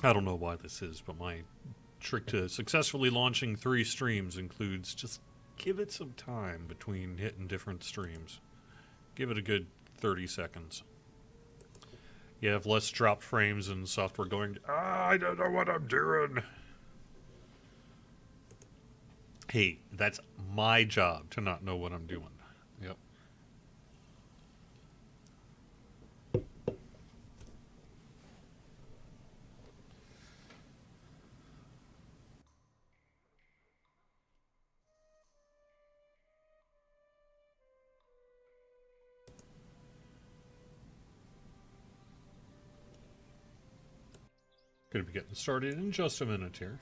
I don't know why this is, but my trick to successfully launching 3 streams includes just give it some time between hitting different streams. Give it a good 30 seconds. You have less dropped frames and software going, I don't know what I'm doing. Hey, that's my job to not know what I'm doing. Yep. Going to be getting started in just a minute here.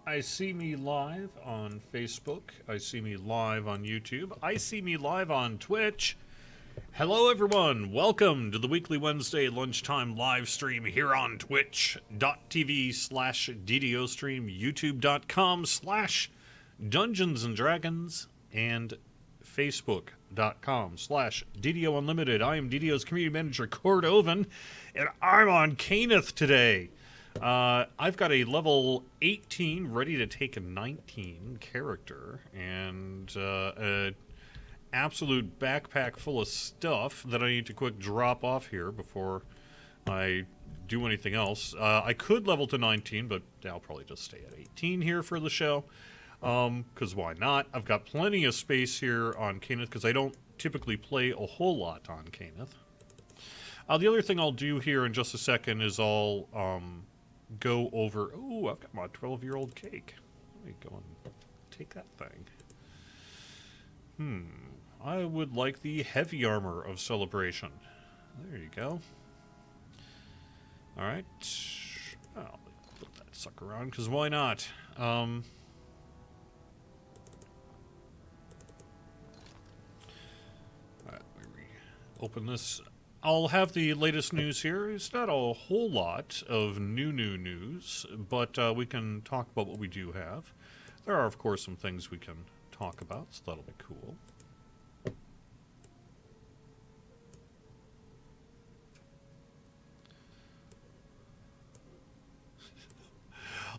I see me live on Facebook. I see me live on YouTube. I see me live on Twitch. Hello, everyone. Welcome to the weekly Wednesday lunchtime live stream here on twitch.tv/DDO stream, youtube.com/Dungeons and Dragons, and facebook.com/DDO Unlimited. I am DDO's Community Manager Cordovan, and I'm on Caneth today. I've got a level 18 ready to take a 19 character, and an absolute backpack full of stuff that I need to quick drop off here before I do anything else. I could level to 19, but I'll probably just stay at 18 here for the show, because why not? I've got plenty of space here on Caneth, because I don't typically play a whole lot on Caneth. The other thing I'll do here in just a second is I'll go over... Ooh, I've got my 12-year-old cake. Let me go and take that thing. I would like the heavy armor of celebration. There you go. Alright. I'll put that sucker on, because why not? Alright, let me open this. I'll have the latest news here. It's not a whole lot of new news, but we can talk about what we do have. There are, of course, some things we can talk about, so that'll be cool.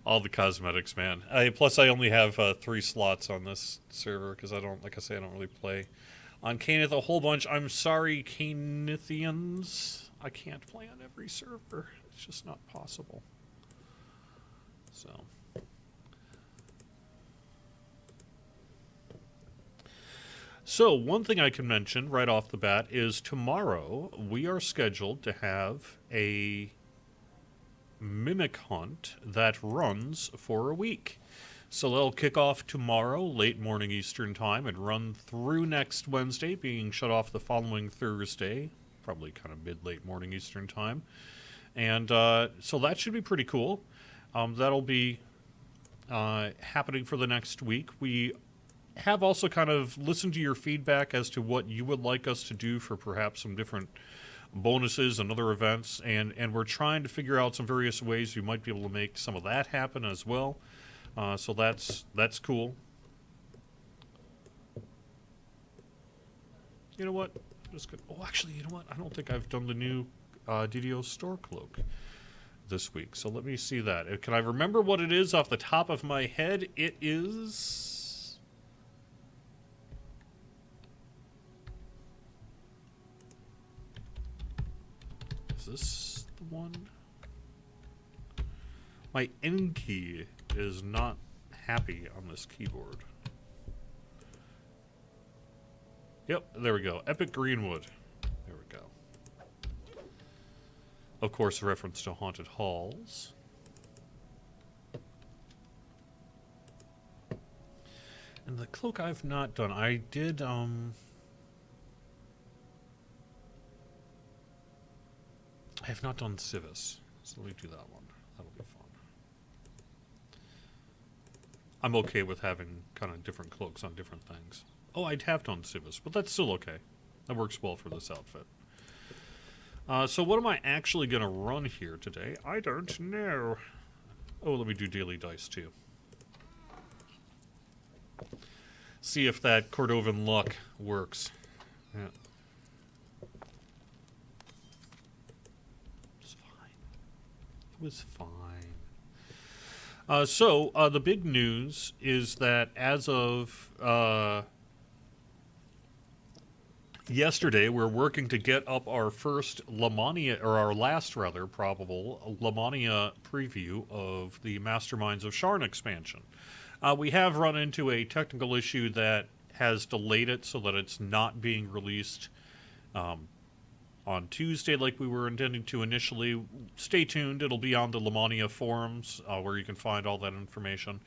All the cosmetics, man. Plus, I only have 3 slots on this server, because I don't, like I say, I don't really play on Caneth a whole bunch. I'm sorry, Canethians. I can't play on every server. It's just not possible. So one thing I can mention right off the bat is tomorrow we are scheduled to have a mimic hunt that runs for a week. So that'll kick off tomorrow, late morning Eastern time, and run through next Wednesday, being shut off the following Thursday, probably kind of mid-late morning Eastern time. And so that should be pretty cool. That'll be happening for the next week. We have also kind of listened to your feedback as to what you would like us to do for perhaps some different bonuses and other events, and we're trying to figure out some various ways we might be able to make some of that happen as well. So that's cool. You know what? Just gonna, oh, actually, you know what? I don't think I've done the new DDO store cloak this week. So let me see that. Can I remember what it is off the top of my head? It is... Is this the one? My N key is not happy on this keyboard. Yep, there we go. Epic Greenwood. There we go. Of course, a reference to Haunted Halls. And the cloak I've not done. I did, I have not done Civis. So let me do that one. That'll be fun. I'm okay with having kind of different cloaks on different things. Oh, I'd have done Civis, but that's still okay. That works well for this outfit. So what am I actually going to run here today? I don't know. Oh, let me do daily dice too. See if that Cordovan luck works. Yeah. It's fine. It was fine. So the big news is that as of yesterday, we're working to get up our first Lamania, or our last rather probable Lamania preview of the Masterminds of Sharn expansion. We have run into a technical issue that has delayed it so that it's not being released on Tuesday like we were intending to initially. Stay tuned. It'll be on the Lamania forums where you can find all that information.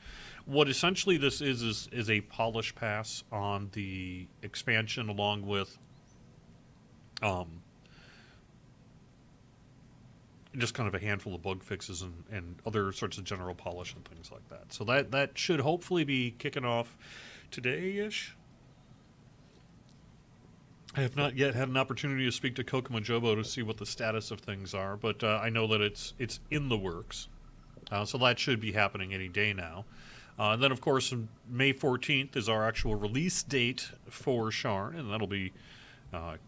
What essentially this is a polish pass on the expansion, along with just kind of a handful of bug fixes and other sorts of general polish and things like that. So that should hopefully be kicking off today-ish. I have not yet had an opportunity to speak to Kokomo Jobo to see what the status of things are, but I know that it's in the works. So that should be happening any day now. And then, of course, May 14th is our actual release date for Sharn, and that'll be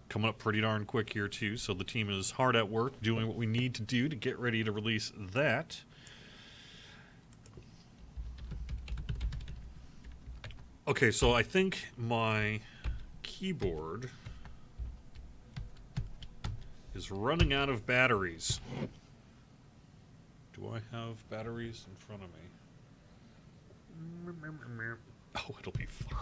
coming up pretty darn quick here, too. So the team is hard at work doing what we need to do to get ready to release that. Okay, so I think my keyboard is running out of batteries. Do I have batteries in front of me? Oh, it'll be fine.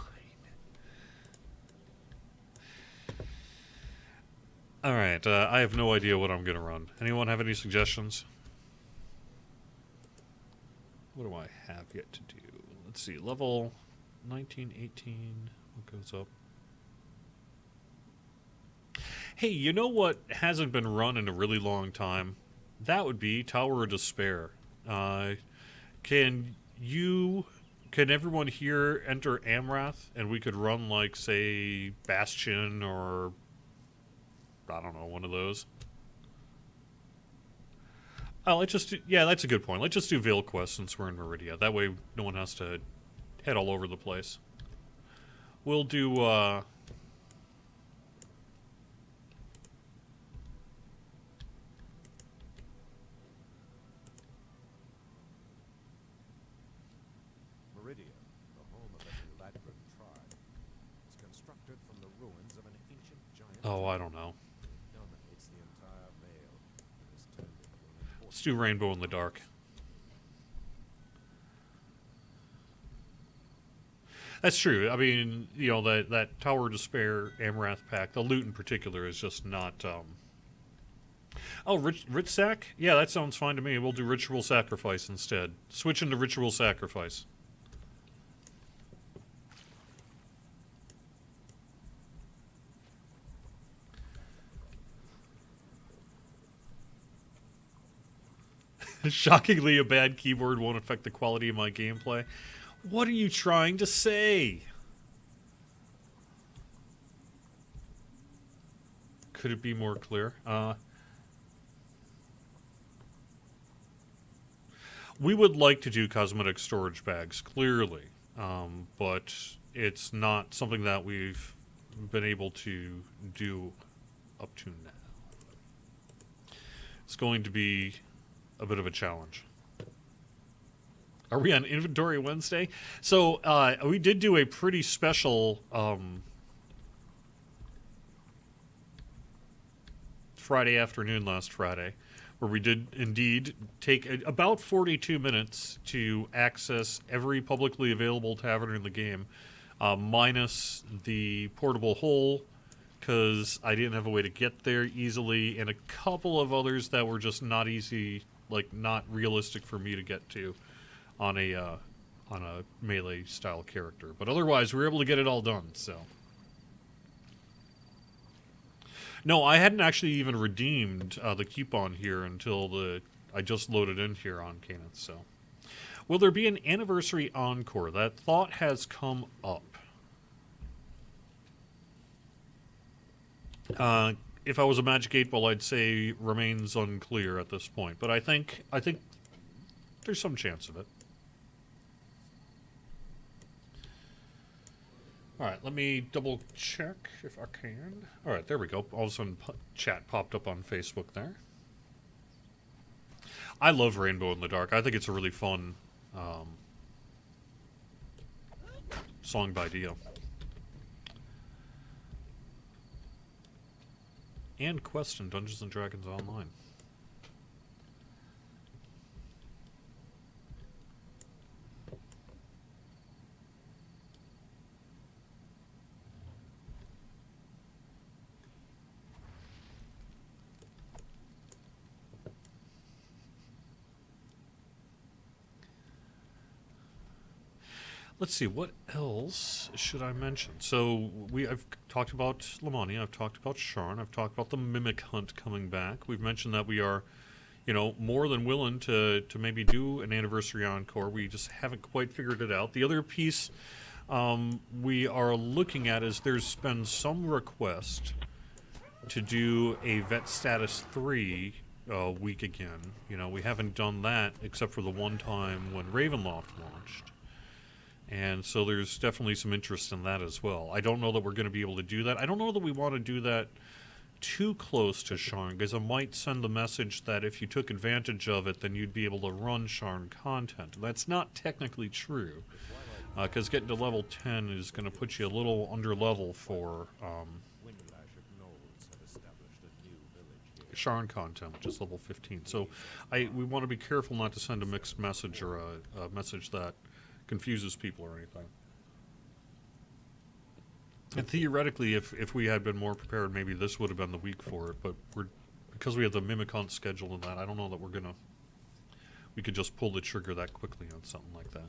Alright, I have no idea what I'm going to run. Anyone have any suggestions? What do I have yet to do? Let's see, level 19, 18, what goes up? Hey, you know what hasn't been run in a really long time? That would be Tower of Despair. Can everyone here enter Amrath, and we could run, like, say, Bastion, or I don't know, one of those? Oh, let's just do, yeah, that's a good point. Let's just do Veil Quest since we're in Meridia. That way no one has to head all over the place. We'll do, oh, I don't know. Let's do Rainbow in the Dark. That's true. I mean, you know, that Tower of Despair Amrath pack, the loot in particular, is just not... Oh, Rich Sack? Yeah, that sounds fine to me. We'll do Ritual Sacrifice instead. Switch into Ritual Sacrifice. Shockingly, a bad keyboard won't affect the quality of my gameplay. What are you trying to say? Could it be more clear? We would like to do cosmetic storage bags, clearly. But it's not something that we've been able to do up to now. It's going to be a bit of a challenge. Are we on Inventory Wednesday? So, we did do a pretty special, Friday afternoon last Friday, where we did indeed take about 42 minutes to access every publicly available tavern in the game, minus the portable hole, because I didn't have a way to get there easily, and a couple of others that were just not easy, like not realistic for me to get to on a melee style character. But otherwise, we were able to get it all done. So, no, I hadn't actually even redeemed the coupon here until I just loaded in here on Canis. So, will there be an anniversary encore? That thought has come up. If I was a Magic 8-Ball, I'd say remains unclear at this point. But I think there's some chance of it. Alright, let me double check if I can. Alright, there we go. All of a sudden, chat popped up on Facebook there. I love Rainbow in the Dark. I think it's a really fun song by Dio. And Quest in Dungeons & Dragons Online. Let's see, what else should I mention? So, I've talked about Lamani, I've talked about Sharn, I've talked about the Mimic Hunt coming back. We've mentioned that we are, more than willing to maybe do an Anniversary Encore. We just haven't quite figured it out. The other piece we are looking at is there's been some request to do a Vet Status 3 week again. We haven't done that except for the one time when Ravenloft launched. And so there's definitely some interest in that as well. I don't know that we're going to be able to do that. I don't know that we want to do that too close to Sharn, because it might send the message that if you took advantage of it, then you'd be able to run Sharn content. That's not technically true, because getting to level 10 is going to put you a little under level for Sharn content, which is level 15. So we want to be careful not to send a mixed message or a message that confuses people or anything. And theoretically, if we had been more prepared, maybe this would have been the week for it. But because we have the Mimic Hunt scheduled and that, I don't know that we could just pull the trigger that quickly on something like that.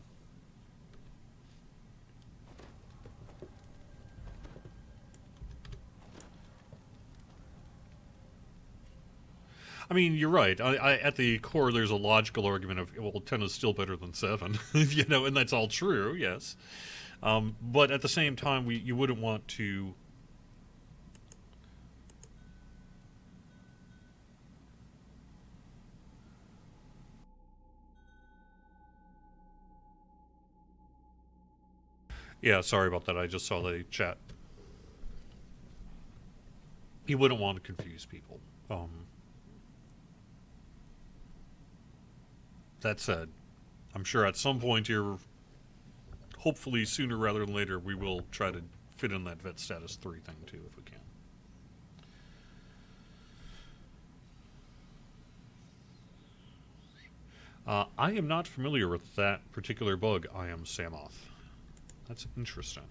I mean, you're right. At the core, there's a logical argument of, well, 10 is still better than 7, and that's all true, yes. But at the same time, you wouldn't want to... Yeah, sorry about that. I just saw the chat. You wouldn't want to confuse people. That said, I'm sure at some point here, hopefully sooner rather than later, we will try to fit in that Vet Status 3 thing too, if we can. I am not familiar with that particular bug, I am Samoth. That's interesting.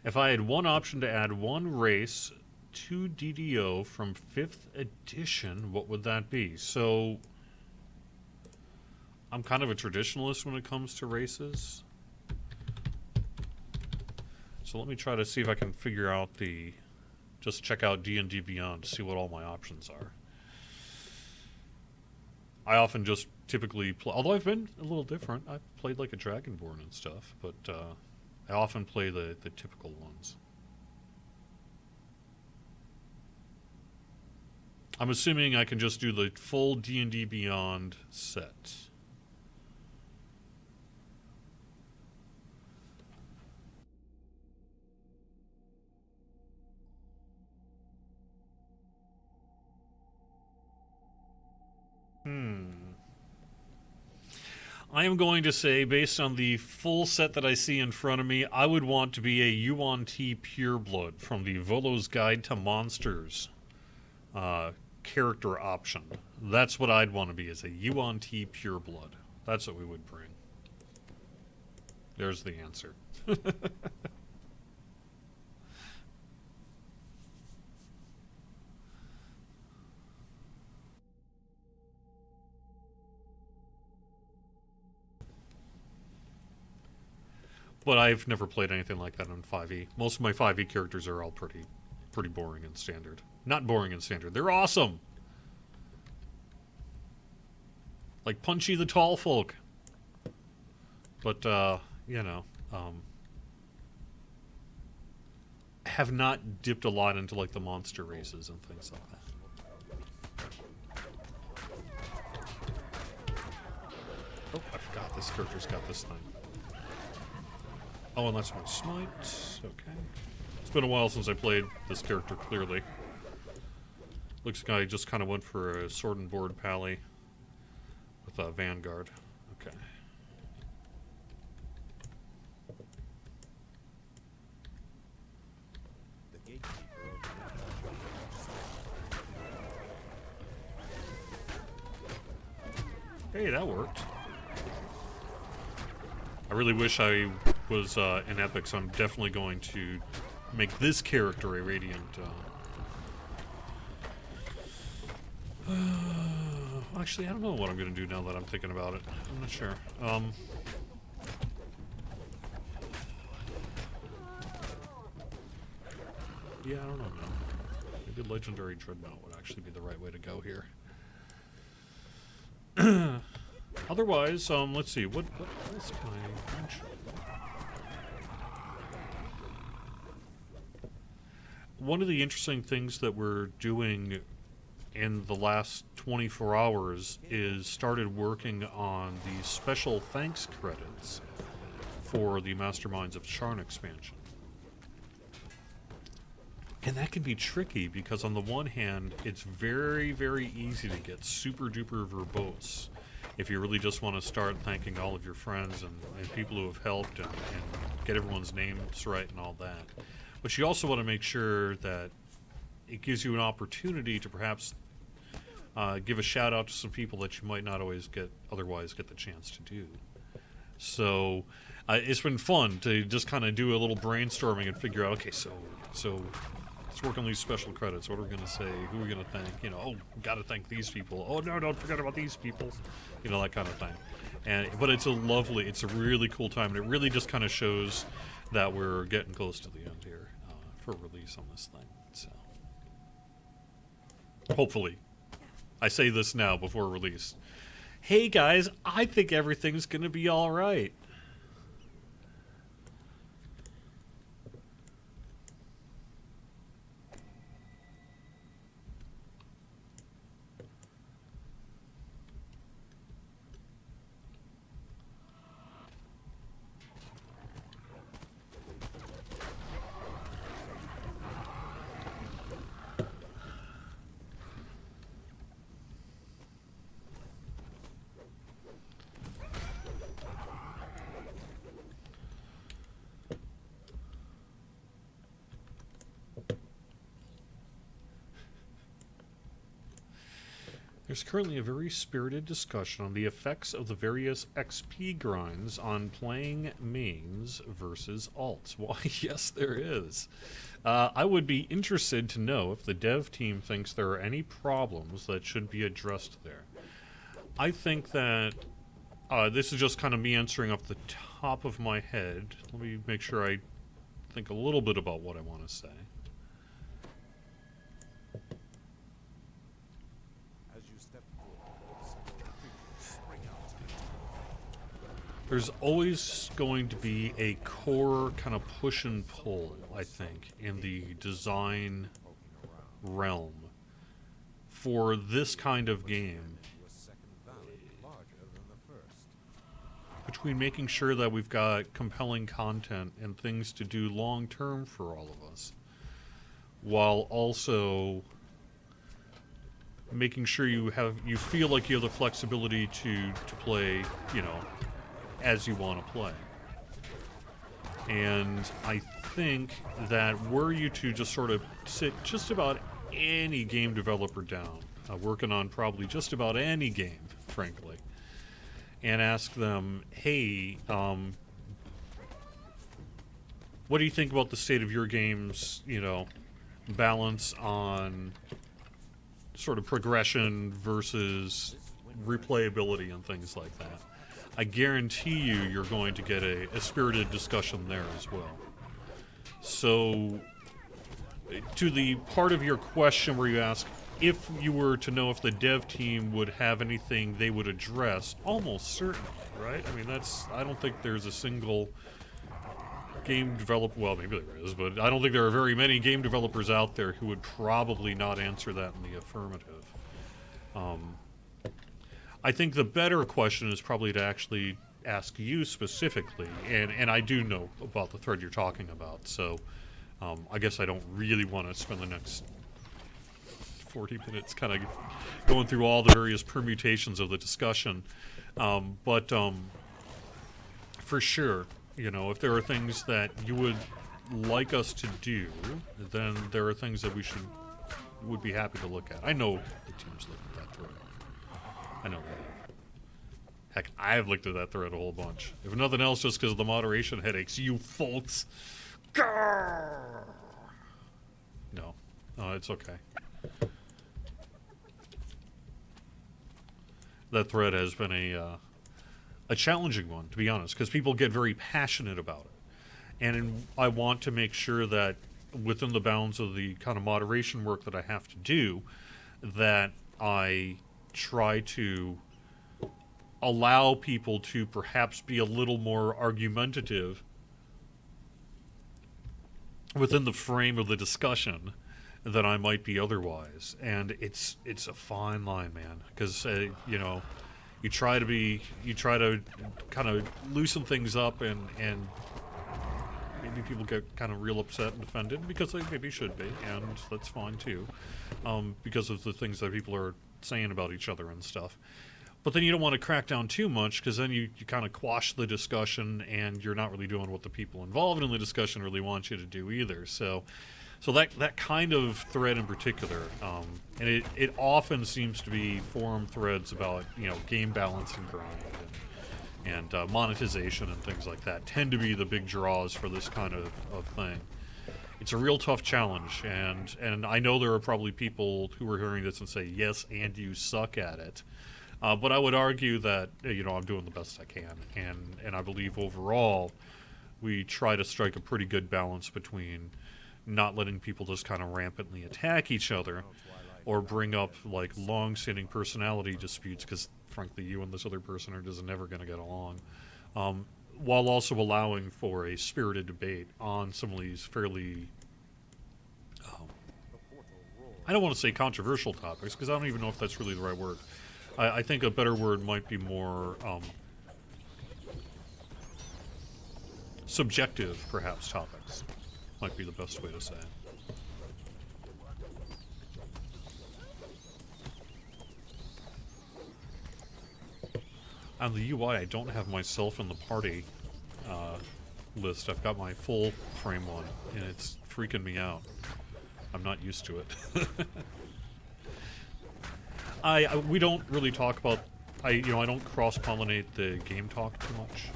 If I had one option to add one race to DDO from 5th edition, what would that be? So, I'm kind of a traditionalist when it comes to races. So let me try to see if I can figure out just check out D&D Beyond to see what all my options are. I often just typically play, although I've been a little different. I've played like a Dragonborn and stuff, but I often play the typical ones. I'm assuming I can just do the full D&D Beyond set. I am going to say, based on the full set that I see in front of me, I would want to be a Yuan-Ti Pureblood from the Volo's Guide to Monsters character option. That's what I'd want to be, as a Yuan-Ti Pureblood. That's what we would bring. There's the answer. But I've never played anything like that on 5e. Most of my 5e characters are all pretty boring and standard. Not boring and standard. They're awesome! Like Punchy the Tall Folk. But, have not dipped a lot into, like, the monster races and things like that. Oh, I forgot this character's got this thing. Oh, and that's my smite. Okay. It's been a while since I played this character, clearly. Looks like I just kind of went for a sword and board pally with a Vanguard. Okay. Hey, that worked. I really wish I was in Epic, so I'm definitely going to make this character a Radiant. Actually, I don't know what I'm going to do now that I'm thinking about it. I'm not sure. Yeah, I don't know now. Maybe Legendary Dreadnought would actually be the right way to go here. Otherwise, let's see. What else can I mention? One of the interesting things that we're doing in the last 24 hours is started working on the special thanks credits for the Masterminds of Sharn expansion. And that can be tricky because on the one hand, it's very, very easy to get super duper verbose if you really just want to start thanking all of your friends and people who have helped and get everyone's names right and all that. But you also want to make sure that it gives you an opportunity to perhaps give a shout out to some people that you might not always otherwise get the chance to do. So it's been fun to just kind of do a little brainstorming and figure out, okay, so let's work on these special credits. What are we going to say? Who are we going to thank? You know, oh, got to thank these people. Oh, no, don't forget about these people. You know, that kind of thing. But it's a really cool time, and it really just kind of shows that we're getting close to the end here for release on this thing. So, hopefully. I say this now before release. Hey, guys, I think everything's going to be all right. There's currently a very spirited discussion on the effects of the various XP grinds on playing mains versus alts. Why, yes, there is. I would be interested to know if the dev team thinks there are any problems that should be addressed there. I think that this is just kind of me answering off the top of my head. Let me make sure I think a little bit about what I want to say. There's always going to be a core kind of push and pull, I think, in the design realm for this kind of game. Between making sure that we've got compelling content and things to do long term for all of us, while also making sure you feel like you have the flexibility to play, you know, as you want to play. And I think that were you to just sort of sit just about any game developer down, working on probably just about any game, frankly, and ask them, hey, what do you think about the state of your game's, you know, balance on sort of progression versus replayability and things like that? I guarantee you're going to get a spirited discussion there as well. So, to the part of your question where you ask, if you were to know if the dev team would have anything they would address, almost certainly, right? I mean, I don't think there's a single game developer, well, maybe there is, but I don't think there are very many game developers out there who would probably not answer that in the affirmative. I think the better question is probably to actually ask you specifically, and I do know about the thread you're talking about, so I guess I don't really want to spend the next 40 minutes kind of going through all the various permutations of the discussion. But for sure, you know, if there are things that you would like us to do, then there are things that would be happy to look at. I know the team's looked at that thread. I know that. Heck, I've looked at that thread a whole bunch. If nothing else, just because of the moderation headaches, you folks. Grrr! No, it's okay. That thread has been a challenging one, to be honest, because people get very passionate about it. And I want to make sure that within the bounds of the kind of moderation work that I have to do, that I try to allow people to perhaps be a little more argumentative within the frame of the discussion than I might be otherwise. And it's a fine line, man, because you know, you try to kind of loosen things up, and maybe people get kind of real upset and offended, because they maybe should be, and that's fine too, because of the things that people are saying about each other and stuff. But then you don't want to crack down too much, because then you kind of quash the discussion, and you're not really doing what the people involved in the discussion really want you to do either. So that kind of thread in particular, and it often seems to be forum threads about, you know, game balance and grind and monetization and things like that tend to be the big draws for this kind of thing. It's a real tough challenge, and I know there are probably people who are hearing this and say, yes, and you suck at it. But I would argue that, you know, I'm doing the best I can, and I believe overall we try to strike a pretty good balance between not letting people just kind of rampantly attack each other or bring up, like, long-standing personality disputes, because, frankly, you and this other person are just never going to get along, while also allowing for a spirited debate on some of these fairly, I don't want to say controversial topics, because I don't even know if that's really the right word. I think a better word might be more subjective, perhaps, topics. Might be the best way to say it. On the UI, I don't have myself in the party list. I've got my full frame one, and it's freaking me out. I'm not used to it. We don't really talk about, I don't cross-pollinate the game talk too much.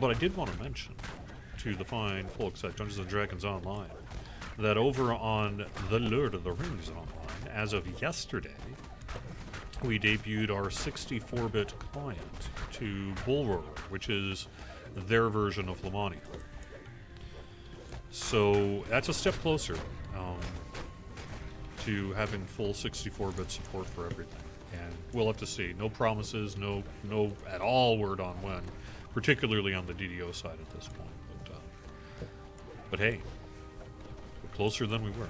But I did want to mention to the fine folks at Dungeons & Dragons Online that over on the Lord of the Rings Online, as of yesterday, we debuted our 64-bit client to Bullroarer, which is their version of Lamani. So that's a step closer to having full 64-bit support for everything. And we'll have to see. No promises, no at all word on when, particularly on the DDO side at this point. But hey, we're closer than we were.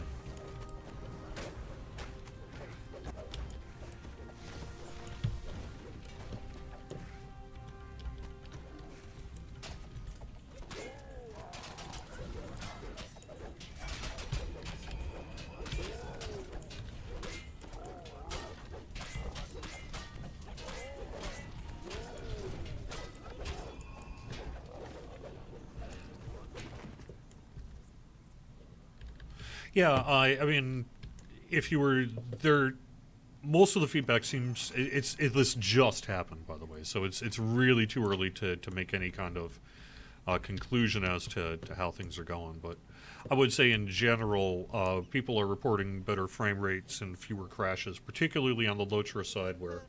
Yeah, I mean, if you were there, most of the feedback seems this just happened, by the way, so it's really too early to make any kind of conclusion as to how things are going. But I would say in general, people are reporting better frame rates and fewer crashes, particularly on the Lotra side, where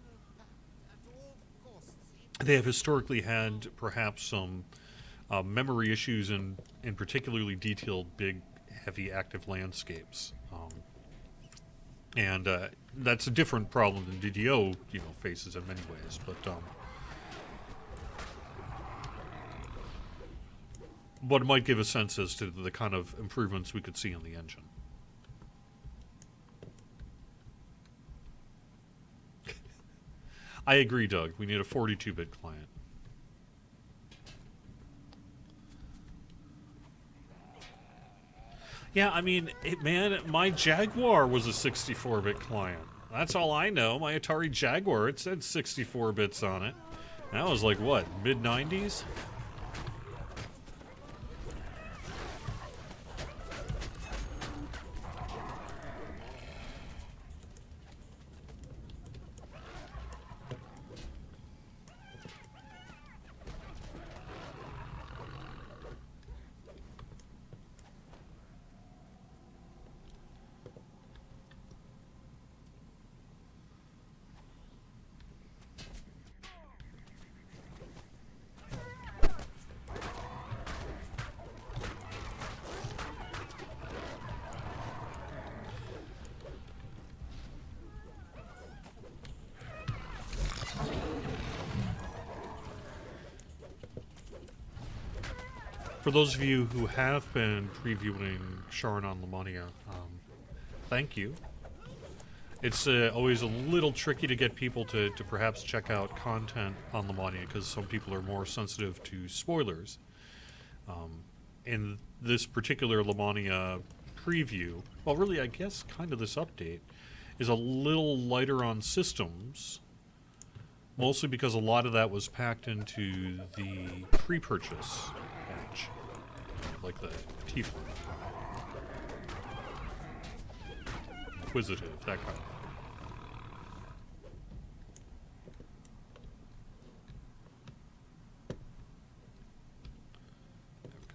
they have historically had perhaps some memory issues in particularly detailed, big, heavy active landscapes, and that's a different problem than DDO faces in many ways. But what might give a sense as to the kind of improvements we could see in the engine. I agree, Doug. We need a 42-bit client. Yeah, I mean, man, my Jaguar was a 64-bit client. That's all I know. My Atari Jaguar, it said 64 bits on it. That was like, what, mid-90s? For those of you who have been previewing Sharon on Lamania, thank you. It's always a little tricky to get people to perhaps check out content on Lamania because some people are more sensitive to spoilers. In this particular Lamania preview, well, really, I guess kind of this update, is a little lighter on systems, mostly because a lot of that was packed into the pre-purchase patch, like the Tiefling, Inquisitive, that kind of. There we go.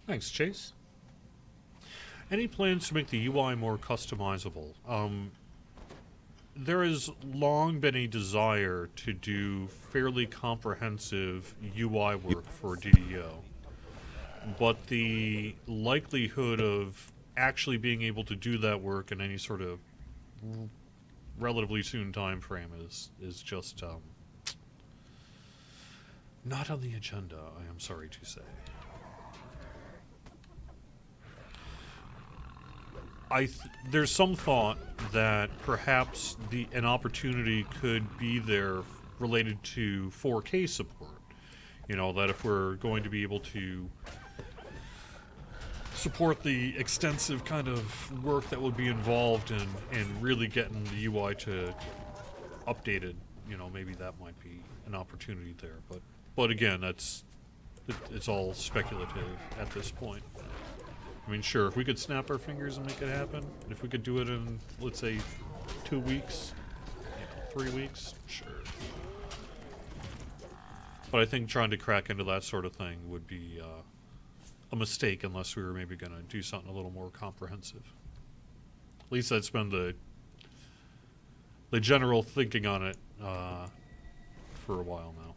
Thanks, Chase. Any plans to make the UI more customizable? There has long been a desire to do fairly comprehensive UI work for DDO, but the likelihood of actually being able to do that work in any sort of relatively soon time frame is just not on the agenda, I am sorry to say. There's some thought that perhaps an opportunity could be there related to 4K support. You know, that if we're going to be able to support the extensive kind of work that would be involved in really getting the UI to updated, you know, maybe that might be an opportunity there. But again, it's all speculative at this point. I mean, sure, if we could snap our fingers and make it happen, if we could do it in, let's say, 2 weeks, 3 weeks, sure. But I think trying to crack into that sort of thing would be a mistake unless we were maybe going to do something a little more comprehensive. At least that's been the general thinking on it for a while now.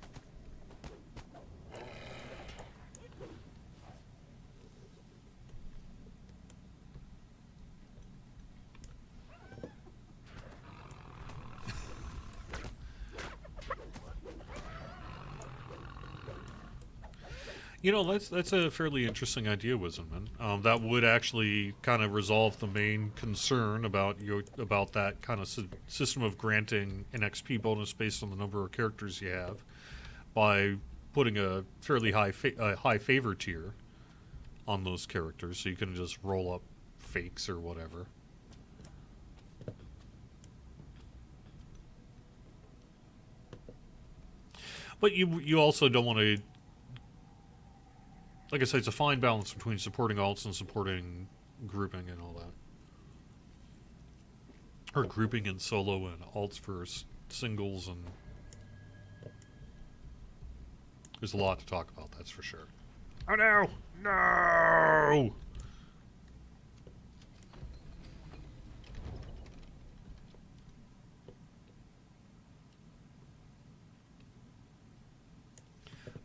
You know, that's a fairly interesting idea, Wisdomman. That would actually kind of resolve the main concern about that kind of system of granting an XP bonus based on the number of characters you have, by putting a fairly high favor tier on those characters, so you can just roll up fakes or whatever. But you also don't want to. Like I said, it's a fine balance between supporting alts and supporting grouping and all that. Or grouping and solo and alts for singles, and there's a lot to talk about, that's for sure. Oh no! No!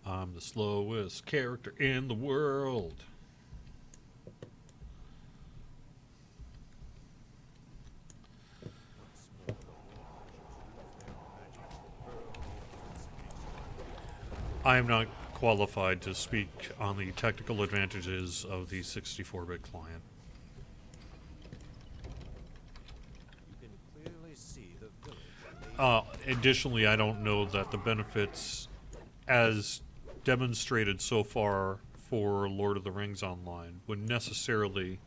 I'm the slowest character in the world. I am not qualified to speak on the technical advantages of the 64-bit client. You can clearly see the Additionally, I don't know that the benefits, as demonstrated so far for Lord of the Rings Online, would necessarily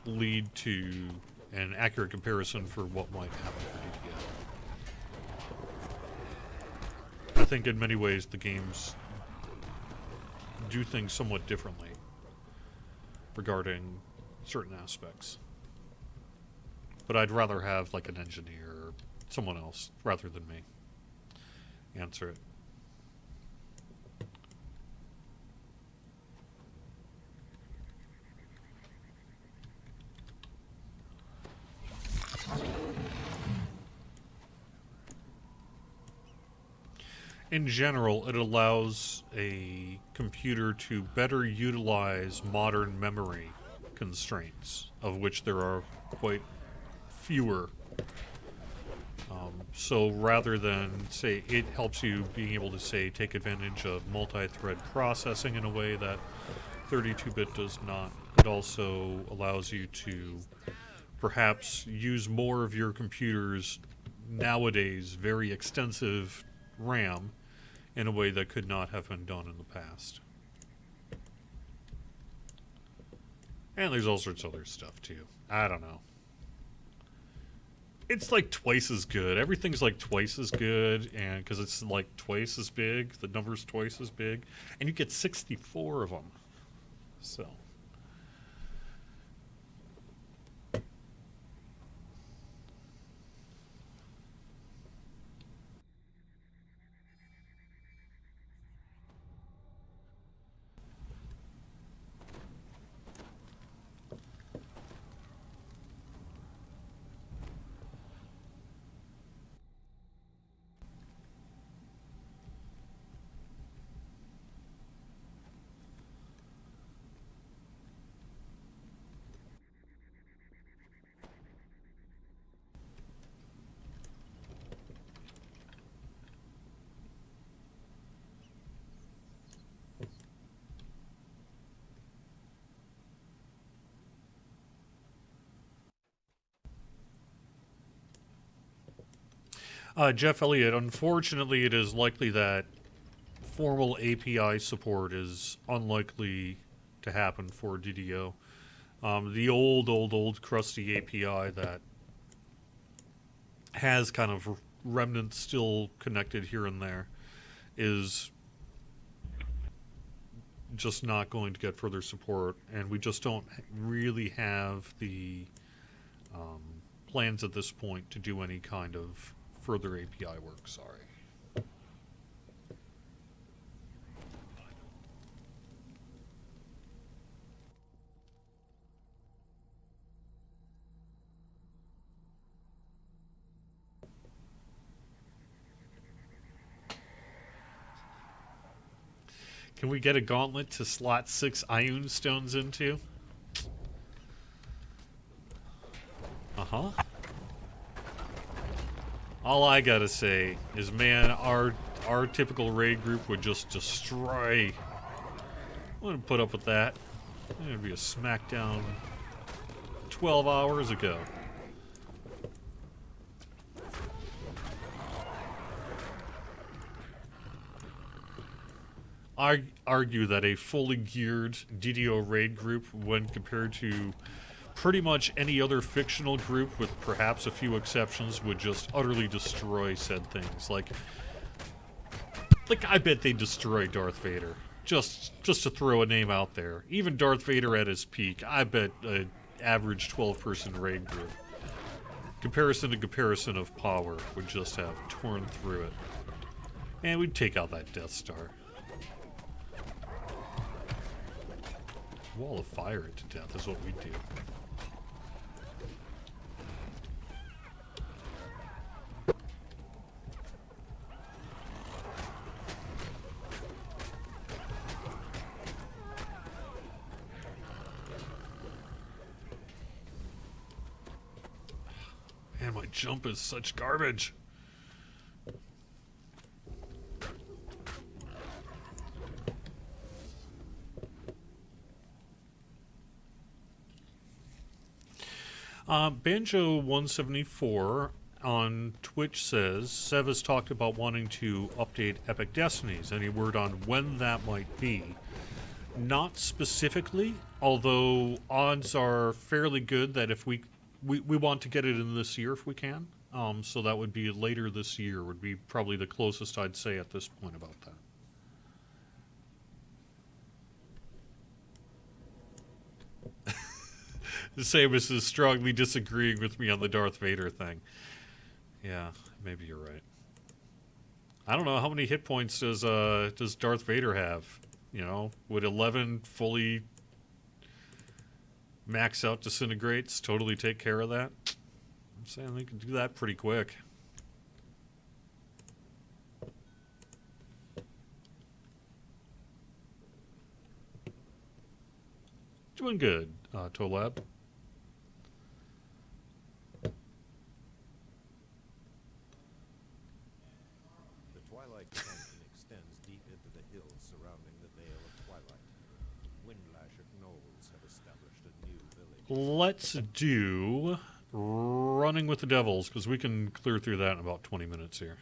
lead to an accurate comparison for what might happen for DDO. I think in many ways the games do things somewhat differently regarding certain aspects. But I'd rather have like an engineer or someone else rather than me answer it. In general, it allows a computer to better utilize modern memory constraints, of which there are quite fewer. So rather than, say, it helps you being able to, say, take advantage of multi-thread processing in a way that 32-bit does not. It also allows you to perhaps use more of your computer's nowadays very extensive RAM in a way that could not have been done in the past. And there's all sorts of other stuff too. I don't know. It's like twice as good. Everything's like twice as good, and because it's like twice as big, the number's twice as big, and you get 64 of them. So. Jeff Elliott, unfortunately, it is likely that formal API support is unlikely to happen for DDO. The old crusty API that has kind of remnants still connected here and there is just not going to get further support, and we just don't really have the plans at this point to do any kind of further API work, sorry. Can we get a gauntlet to slot 6 Ioun stones into? Uh-huh. All I gotta say is, man, our typical raid group would just destroy. I wouldn't put up with that. It would be a smackdown 12 hours ago. I argue that a fully geared DDO raid group, when compared to pretty much any other fictional group, with perhaps a few exceptions, would just utterly destroy said things. Like I bet they'd destroy Darth Vader. Just to throw a name out there. Even Darth Vader at his peak, I bet an average 12-person raid group, comparison to comparison of power, would just have torn through it. And we'd take out that Death Star. Wall of fire it to death is what we do. Man, my jump is such garbage. Banjo 174 on Twitch says, Sev has talked about wanting to update Epic Destinies. Any word on when that might be? Not specifically, although odds are fairly good that if we want to get it in this year if we can. So that would be later this year, would be probably the closest I'd say at this point about that. Samus is strongly disagreeing with me on the Darth Vader thing. Yeah, maybe you're right. I don't know, how many hit points does Darth Vader have? You know, would 11 fully max out disintegrates totally take care of that? I'm saying they can do that pretty quick. Doing good, Tolab. Let's do Running with the Devils, because we can clear through that in about 20 minutes here.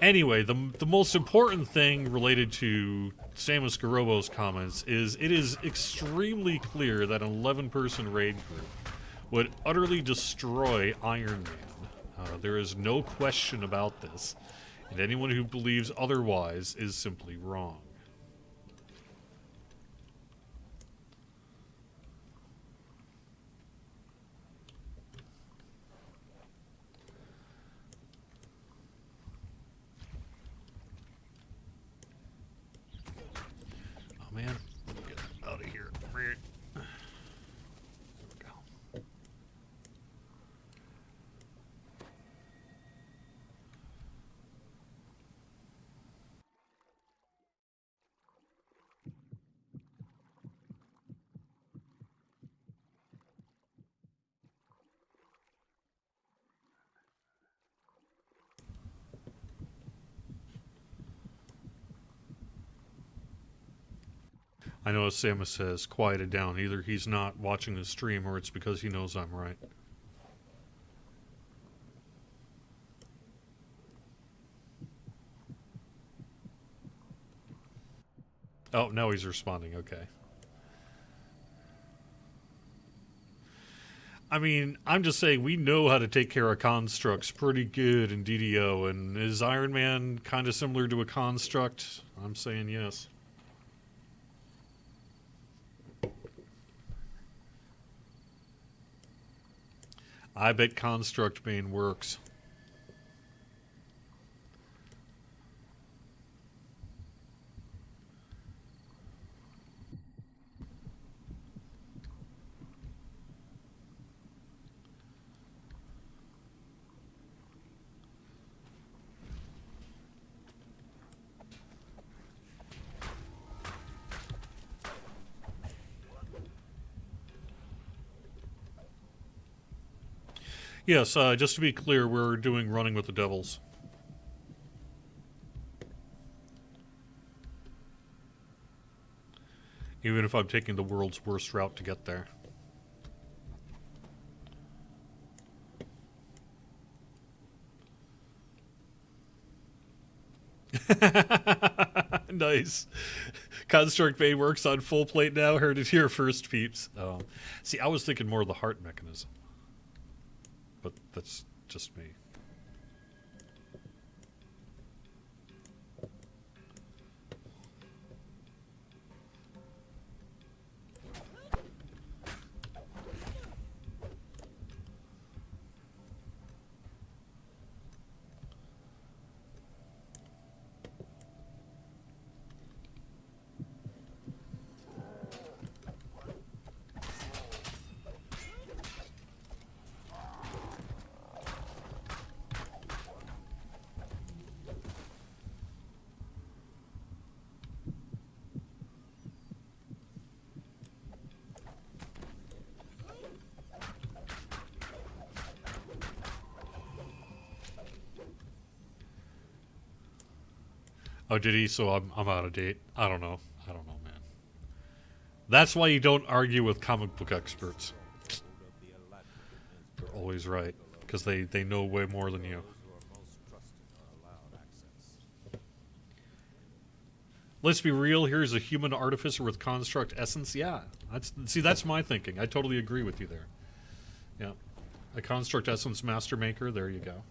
Anyway, the most important thing related to Samus Garobo's comments is it is extremely clear that an 11-person raid group would utterly destroy Iron Man. There is no question about this, and anyone who believes otherwise is simply wrong. Man, get out of here. There we go. I know Samus has quieted down. Either he's not watching the stream or it's because he knows I'm right. Oh, now he's responding. Okay. I mean, I'm just saying we know how to take care of constructs pretty good in DDO, and is Iron Man kind of similar to a construct? I'm saying yes. I bet Construct Bane works. Yes, just to be clear, we're doing Running with the Devils. Even if I'm taking the world's worst route to get there. Nice. Construct Bay works on full plate now. Heard it here first, peeps. See, I was thinking more of the heart mechanism. But that's just me. Oh, did he? So I'm out of date. I don't know. I don't know, man. That's why you don't argue with comic book experts. They're always right. Because they know way more than you. Let's be real, here's a human artificer with construct essence. Yeah. That's my thinking. I totally agree with you there. Yeah. A construct essence master maker, there you go.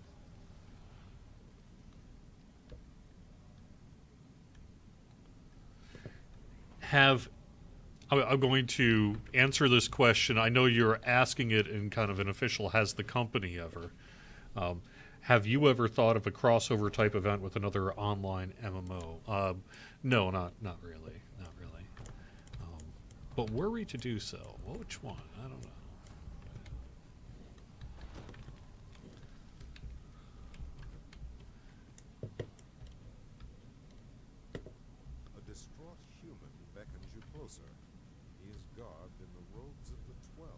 I'm going to answer this question. I know you're asking it in kind of an official, has the company ever? Have you ever thought of a crossover type event with another online MMO? No, not really. Not really. But were we to do so? Well, which one? I don't know. A distraught human beckons you closer. He is garbed in the robes of the 12.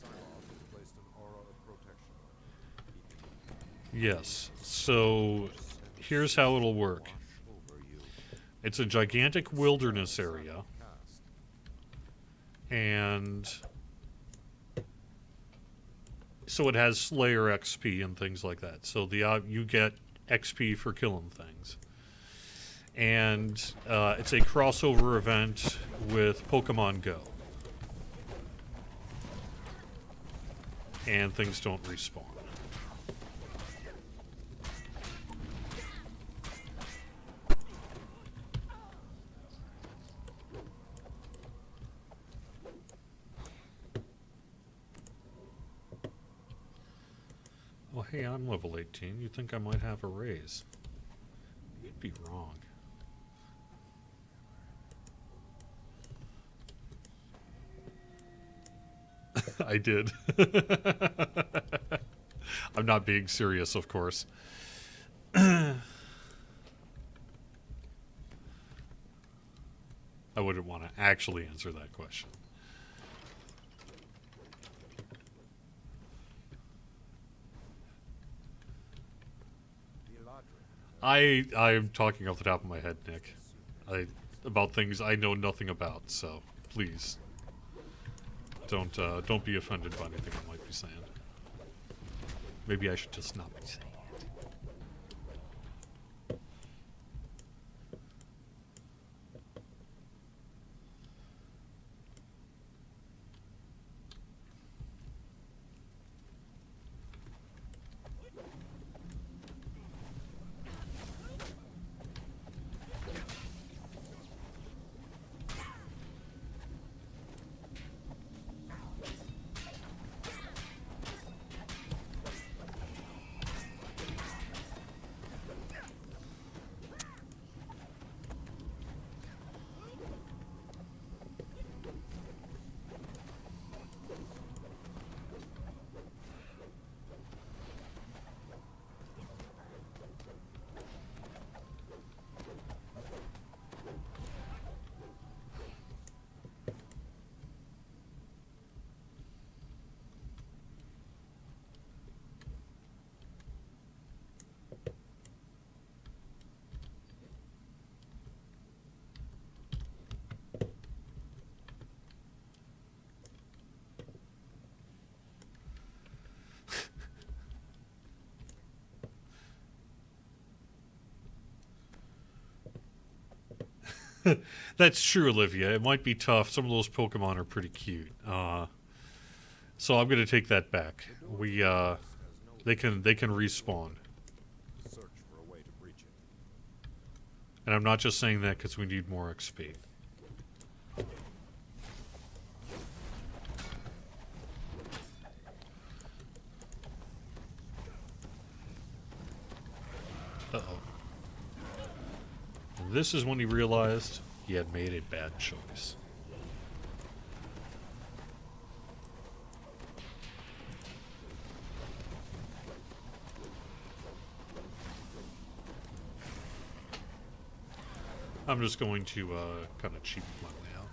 Psylocke has placed an aura of protection. Yes. So here's how it'll work. It's a gigantic wilderness area. And so it has Slayer XP and things like that. So you get XP for killing things. And it's a crossover event with Pokemon Go. And things don't respawn. Well, hey, I'm level 18. You'd think I might have a raise. You'd be wrong. I did. I'm not being serious, of course. I wouldn't want to actually answer that question. I'm talking off the top of my head, Nick. About things I know nothing about, so please don't be offended by anything I might be saying. Maybe I should just not be saying it. That's true, Olivia. It might be tough. Some of those Pokemon are pretty cute. So I'm going to take that back. They can respawn. And I'm not just saying that because we need more XP. Uh-oh. This is when he realized he had made a bad choice. I'm just going to kind of cheap my way out.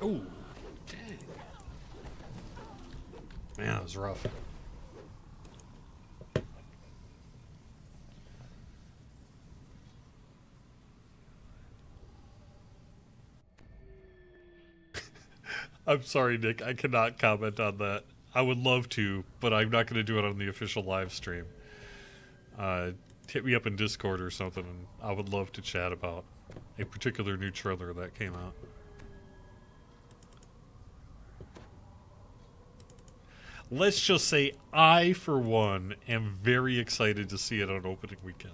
Oh, dang. Man, that was rough. I'm sorry, Nick. I cannot comment on that. I would love to, but I'm not going to do it on the official live stream. Hit me up in Discord or something, and I would love to chat about a particular new trailer that came out. Let's just say I, for one, am very excited to see it on opening weekend.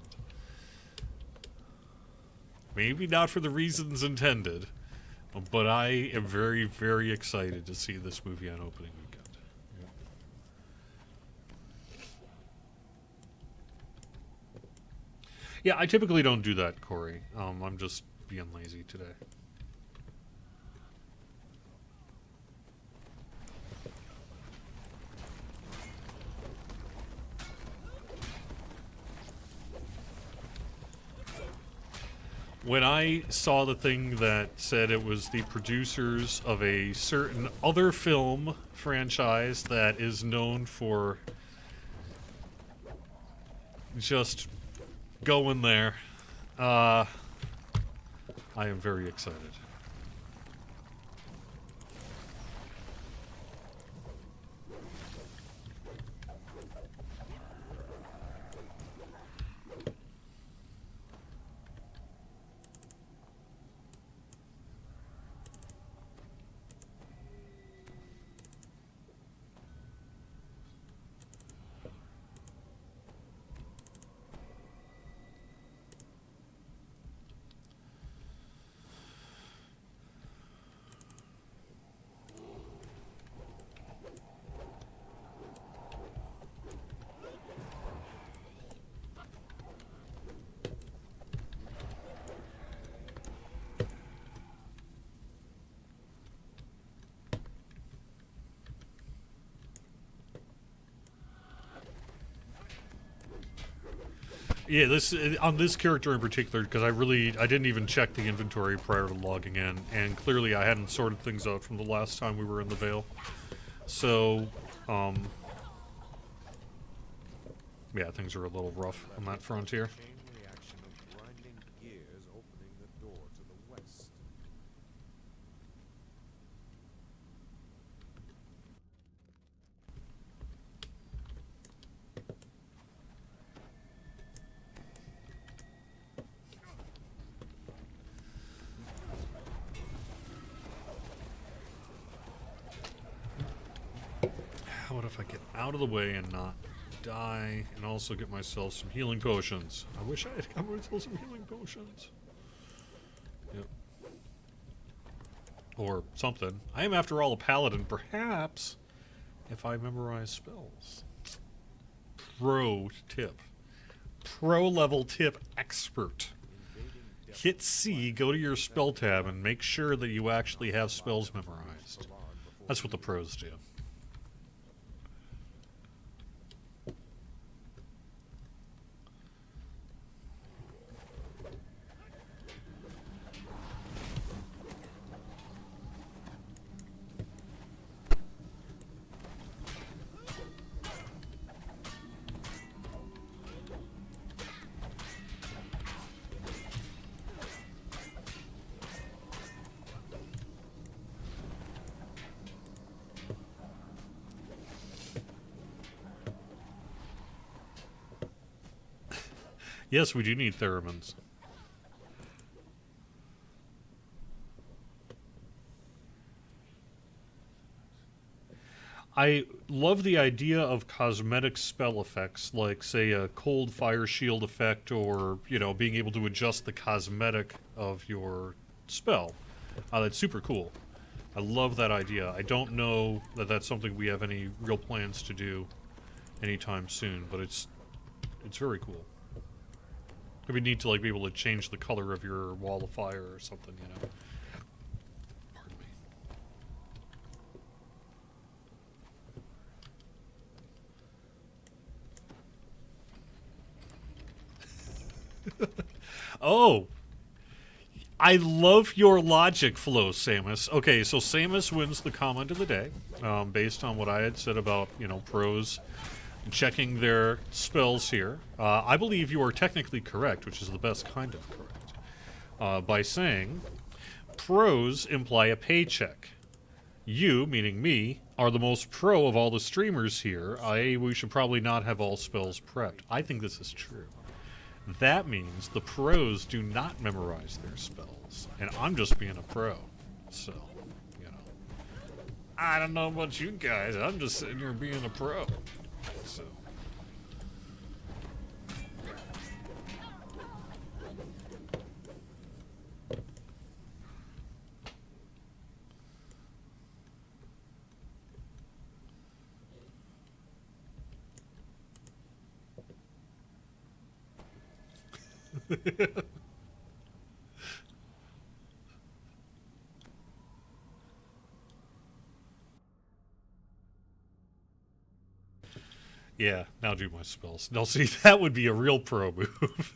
Maybe not for the reasons intended, but I am very, very excited to see this movie on opening weekend. Yeah, I typically don't do that, Corey. I'm just being lazy today. When I saw the thing that said it was the producers of a certain other film franchise that is known for just going there, I am very excited. Yeah, this on this character in particular, because I didn't even check the inventory prior to logging in, and clearly I hadn't sorted things out from the last time we were in the Vale. So, yeah, things are a little rough on that frontier. Chain reaction of grinding gears opening the door to the west. How about if I get out of the way and not die, and also get myself some healing potions? I wish I had got myself some healing potions. Yep. Or something. I am, after all, a paladin. Perhaps, if I memorize spells. Pro tip. Pro level tip expert. Hit C, go to your spell tab, and make sure that you actually have spells memorized. That's what the pros do. Yes, we do need theremins. I love the idea of cosmetic spell effects, like, say, a cold fire shield effect, or, you know, being able to adjust the cosmetic of your spell. That's super cool. I love that idea. I don't know that that's something we have any real plans to do anytime soon, but it's very cool. It'd be neat to, like, be able to change the color of your wall of fire or something, you know. Pardon me. Oh! I love your logic flow, Samus. Okay, so Samus wins the comment of the day, based on what I had said about, pros checking their spells here. I believe you are technically correct, which is the best kind of correct, by saying pros imply a paycheck. You, meaning me, are the most pro of all the streamers here. We should probably not have all spells prepped. I think this is true. That means the pros do not memorize their spells. And I'm just being a pro. So, I don't know about you guys. I'm just sitting here being a pro. So. Yeah, now do my spells. Now see, that would be a real pro move.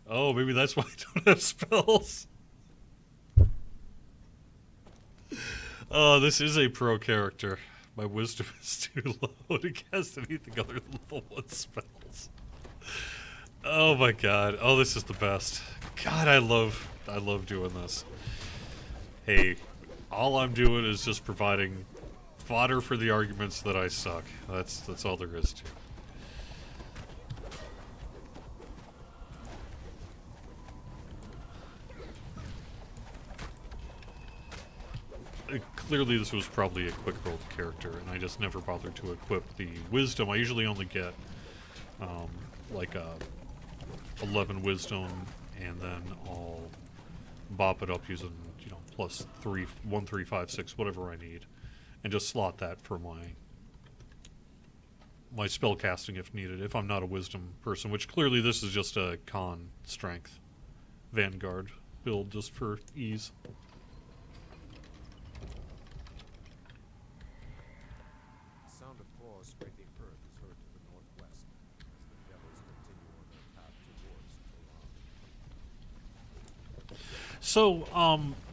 Oh, maybe that's why I don't have spells. Oh, this is a pro character. My wisdom is too low to cast anything other than level 1 spells. Oh my god. Oh, this is the best. God, I love doing this. Hey, all I'm doing is just providing fodder for the arguments that I suck. That's all there is to it. Clearly this was probably a quick rolled character, and I just never bothered to equip the wisdom. I usually only get like a 11 wisdom, and then I'll bop it up using plus 3, 1, 3, 5, 6, whatever I need, and just slot that for my spell casting if needed, if I'm not a wisdom person, which clearly this is just a con strength Vanguard build just for ease. So,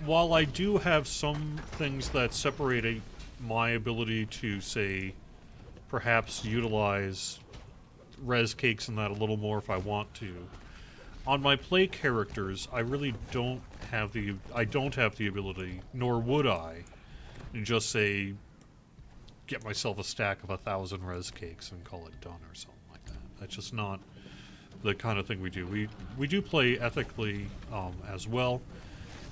while I do have some things that separate my ability to, say, perhaps utilize res cakes and that a little more if I want to, on my play characters, I really don't have the ability, nor would I, just say, get myself a stack of 1,000 res cakes and call it done or something like that. That's just not the kind of thing we do. We do play ethically as well.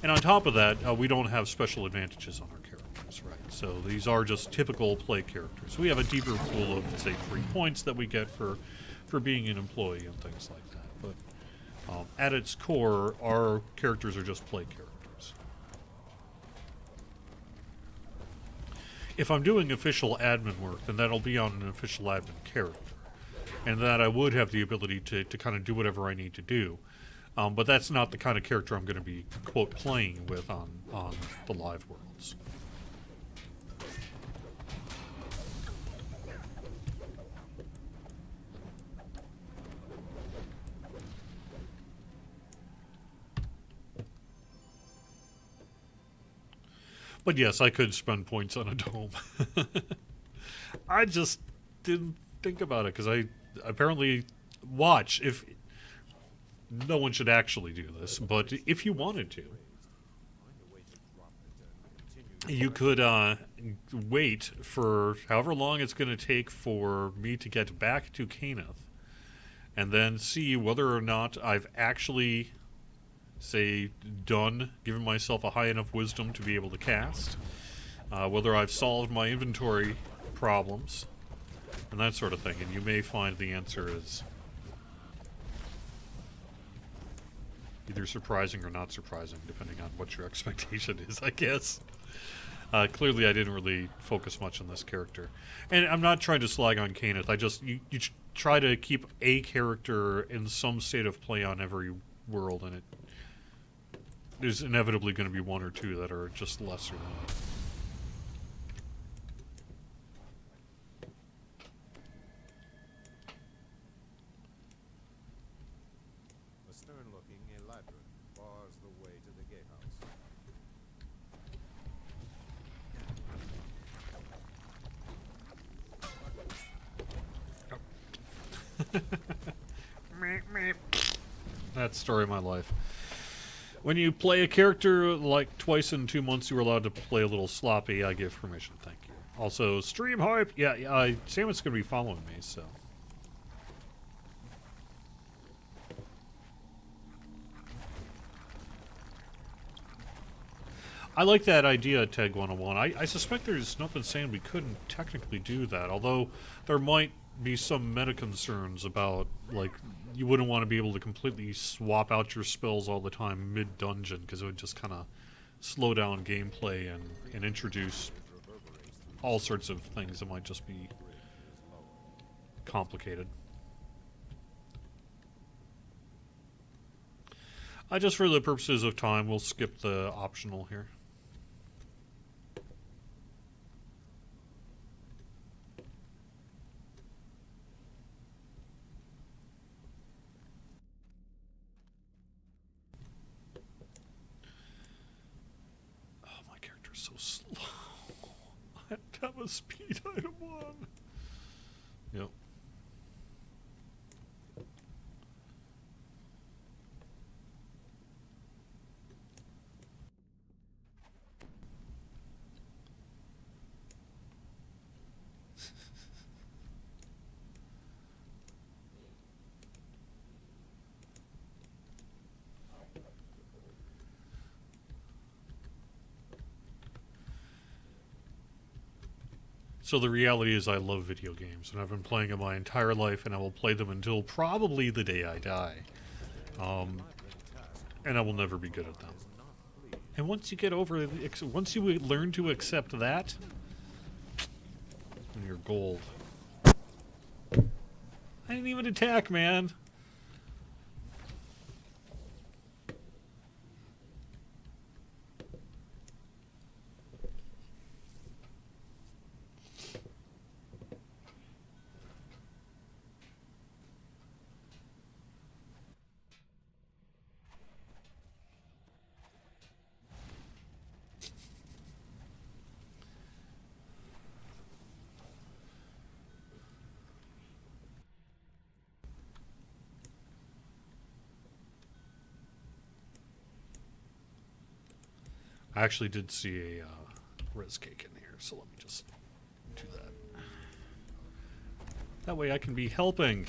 And on top of that, we don't have special advantages on our characters, right? So these are just typical play characters. We have a deeper pool of, say, 3 points that we get for being an employee and things like that. But at its core, our characters are just play characters. If I'm doing official admin work, then that'll be on an official admin character. And that I would have the ability to kind of do whatever I need to do. But that's not the kind of character I'm going to be, quote, playing with on the live worlds. But yes, I could spend points on a dome. I just didn't think about it, because I apparently watch if... No one should actually do this, but if you wanted to, you could wait for however long it's going to take for me to get back to Caneth, and then see whether or not I've actually, say, given myself a high enough wisdom to be able to cast, whether I've solved my inventory problems, and that sort of thing, and you may find the answer is either surprising or not surprising, depending on what your expectation is, I guess. Clearly, I didn't really focus much on this character. And I'm not trying to slag on Caneth. You try to keep a character in some state of play on every world, and there's inevitably going to be 1 or 2 that are just lesser than it. That's the story of my life. When you play a character like twice in 2 months, you were allowed to play a little sloppy. I give permission, thank you. Also, stream hype. Yeah, Samus gonna be following me, so. I like that idea, Teg 101. I suspect there's nothing saying we couldn't technically do that, although there might be some meta concerns about, like, you wouldn't want to be able to completely swap out your spells all the time mid-dungeon, because it would just kind of slow down gameplay and introduce all sorts of things that might just be complicated. Just for the purposes of time, we'll skip the optional here. So slow. I have to have a speed item on. Yep. So the reality is I love video games, and I've been playing them my entire life, and I will play them until probably the day I die. And I will never be good at them. And once you get over, once you learn to accept that, you're gold. I didn't even attack, man. I actually did see a res cake in here, so let me just do that. That way I can be helping.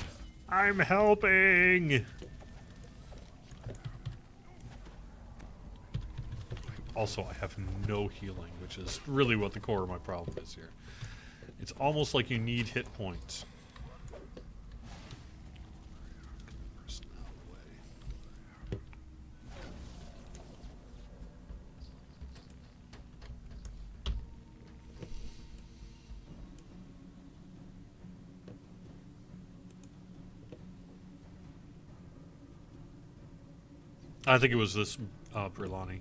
I'm helping! Also, I have no healing, which is really what the core of my problem is here. It's almost like you need hit points. I think it was this Brilani.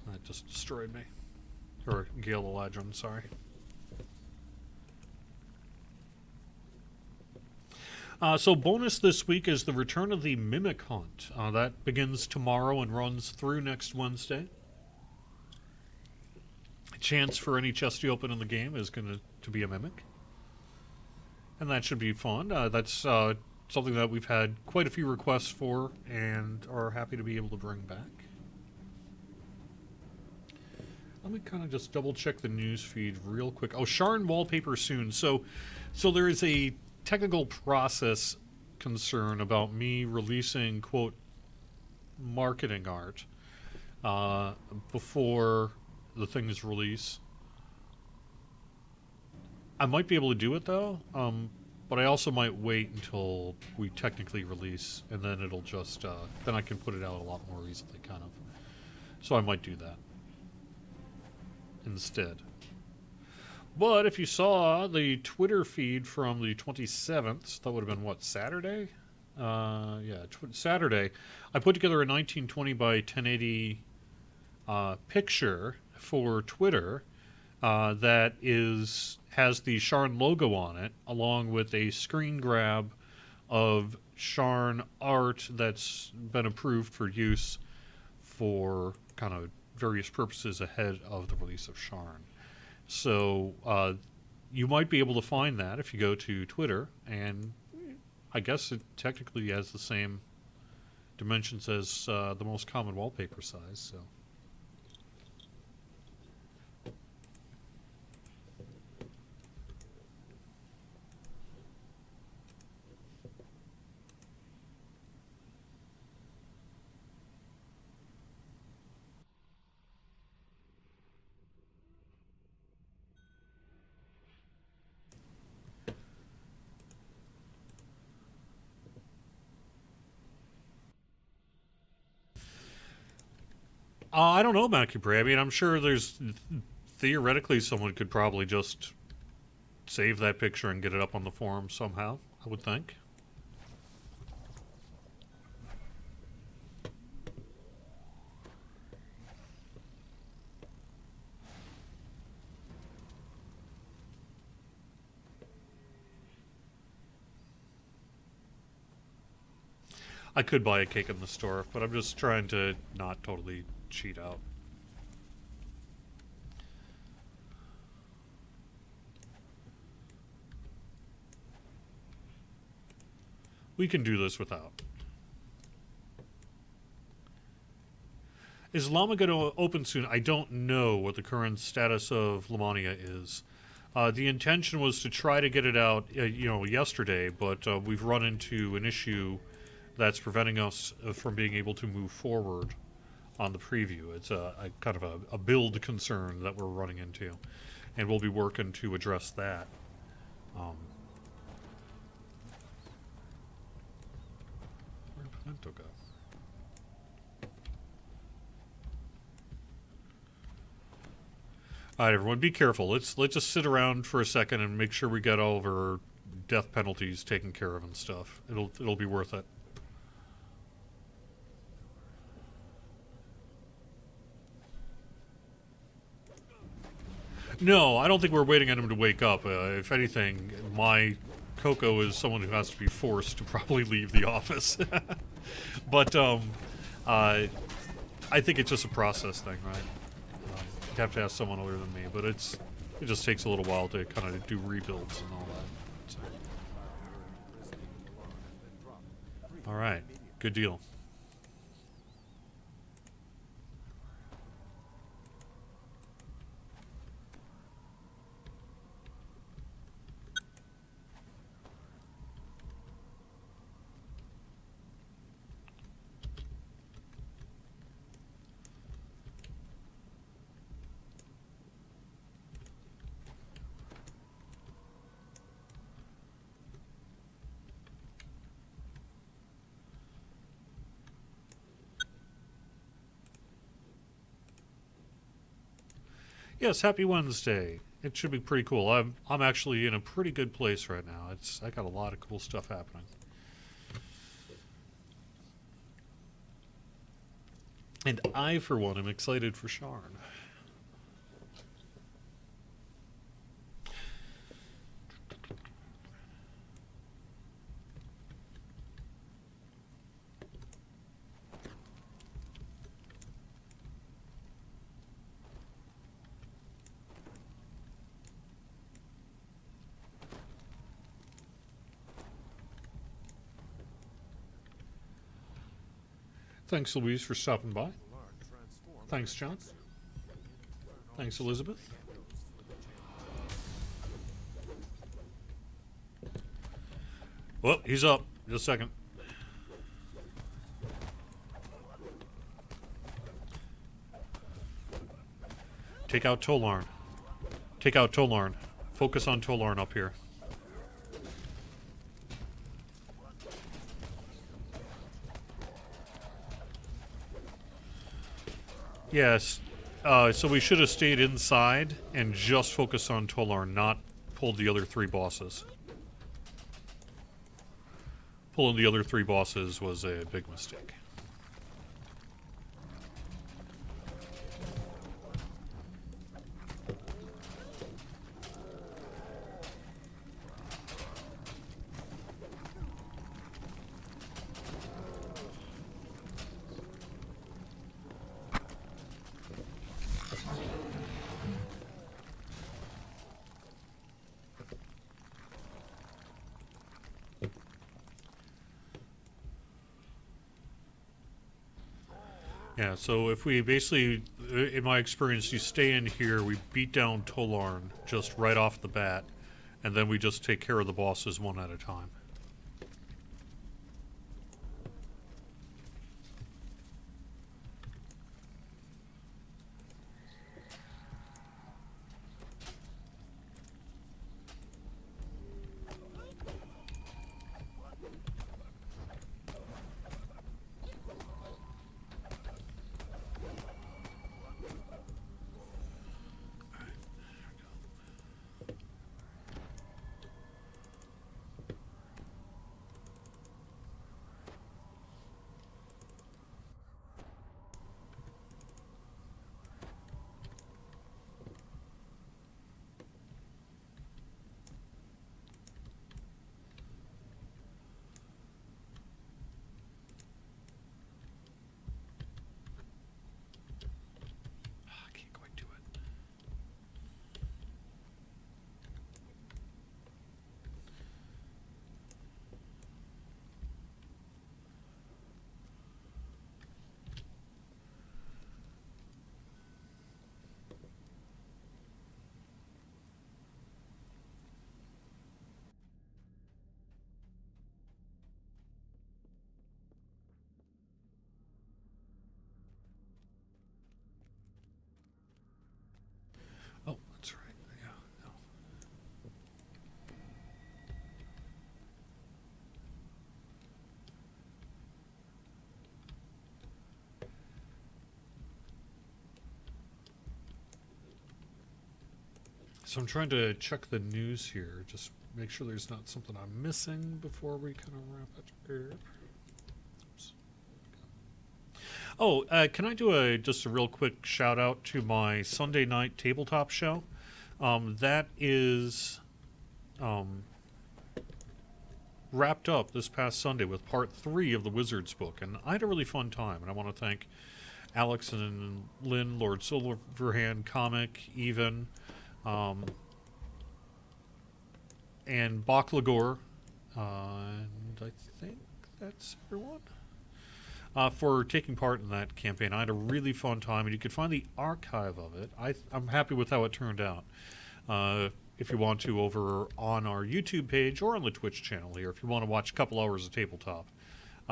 That just destroyed me. Or Gale Eladrin, sorry. So bonus this week is the return of the Mimic Hunt. That begins tomorrow and runs through next Wednesday. A chance for any chest you open in the game is going to be a Mimic. And that should be fun. That's something that we've had quite a few requests for and are happy to be able to bring back. Let me kind of just double check the news feed real quick. Oh, Sharn wallpaper soon. So there is a technical process concern about me releasing, quote, marketing art before the thing's release. I might be able to do it though, but I also might wait until we technically release, and then it'll just then I can put it out a lot more easily, kind of. So I might do that instead. But if you saw the Twitter feed from the 27th, that would have been what, Saturday? Saturday. I put together a 1920 by 1080 picture for Twitter that has the Sharn logo on it, along with a screen grab of Sharn art that's been approved for use for kind of various purposes ahead of the release of Sharn. So you might be able to find that if you go to Twitter, and I guess it technically has the same dimensions as the most common wallpaper size, so. I don't know, Macupre. I mean, I'm sure there's theoretically someone could probably just save that picture and get it up on the forum somehow, I would think. I could buy a cake in the store, but I'm just trying to not totally cheat out. We can do this without. Is Llama going to open soon? I don't know what the current status of Lamania is. The intention was to try to get it out, yesterday, but we've run into an issue that's preventing us from being able to move forward on the preview. It's a kind of a build concern that we're running into, and we'll be working to address that. Where did Pimento go? All right, everyone, be careful. Let's just sit around for a second and make sure we get all of our death penalties taken care of and stuff. It'll be worth it. No, I don't think we're waiting on him to wake up. If anything, my Coco is someone who has to be forced to probably leave the office. But I think it's just a process thing, right? You have to ask someone other than me, but it just takes a little while to kind of do rebuilds and all that. So. All right, good deal. Yes, happy Wednesday. It should be pretty cool. I'm actually in a pretty good place right now. I got a lot of cool stuff happening. And I, for one, am excited for Sharn. Thanks, Louise, for stopping by. Thanks, John. Thanks, Elizabeth. Well, he's up. Just a second. Take out Tolarn. Take out Tolarn. Focus on Tolarn up here. Yes. So we should have stayed inside and just focused on Tolarn, not pulled the other three bosses. Pulling the other three bosses was a big mistake. Yeah, so if we basically, in my experience, you stay in here, we beat down Tolarn just right off the bat, and then we just take care of the bosses one at a time. I can't quite do it. Oh, that's right. Yeah. No. So I'm trying to check the news here, just make sure there's not something I'm missing before we kind of wrap it up. Oops. Oh, can I do just a real quick shout out to my Sunday night tabletop show? That is wrapped up this past Sunday with part 3 of the Wizards book, and I had a really fun time, and I want to thank Alex and Lynn, Lord Silverhand, Comic, even, and Baklagor, and I think that's everyone, for taking part in that campaign. I had a really fun time, and you can find the archive of it. I'm happy with how it turned out. If you want to, over on our YouTube page or on the Twitch channel here, if you want to watch a couple hours of tabletop.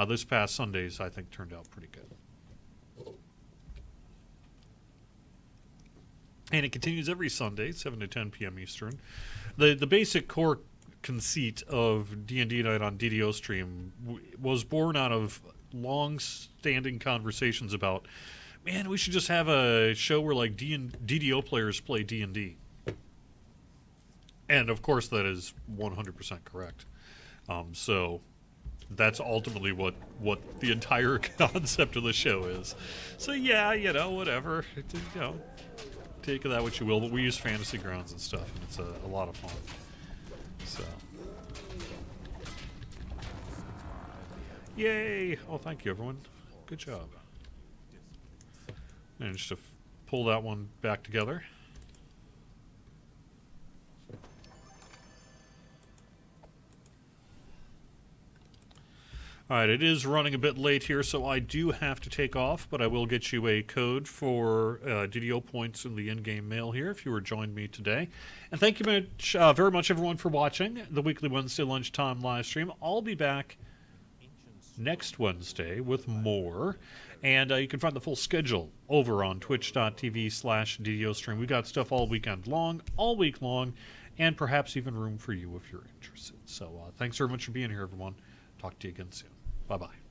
This past Sundays, I think, turned out pretty good. And it continues every Sunday, 7 to 10 p.m. Eastern. The basic core conceit of D&D Night on DDO Stream was born out of long-standing conversations about, man, we should just have a show where like DDO players play D&D. And of course, that is 100% correct. So that's ultimately what the entire concept of the show is. So yeah, whatever. Take that what you will. But we use fantasy grounds and stuff, and it's a lot of fun. So, yay! Oh, thank you, everyone. Good job. Managed to pull that one back together. Alright, it is running a bit late here, so I do have to take off, but I will get you a code for DDO points in the in-game mail here if you were joined me today. And thank you very much, everyone, for watching the weekly Wednesday lunchtime live stream. I'll be back next Wednesday with more. And you can find the full schedule over on twitch.tv/DDO stream. We got stuff all weekend long, all week long, and perhaps even room for you if you're interested. So thanks very much for being here, everyone. Talk to you again soon. Bye-bye.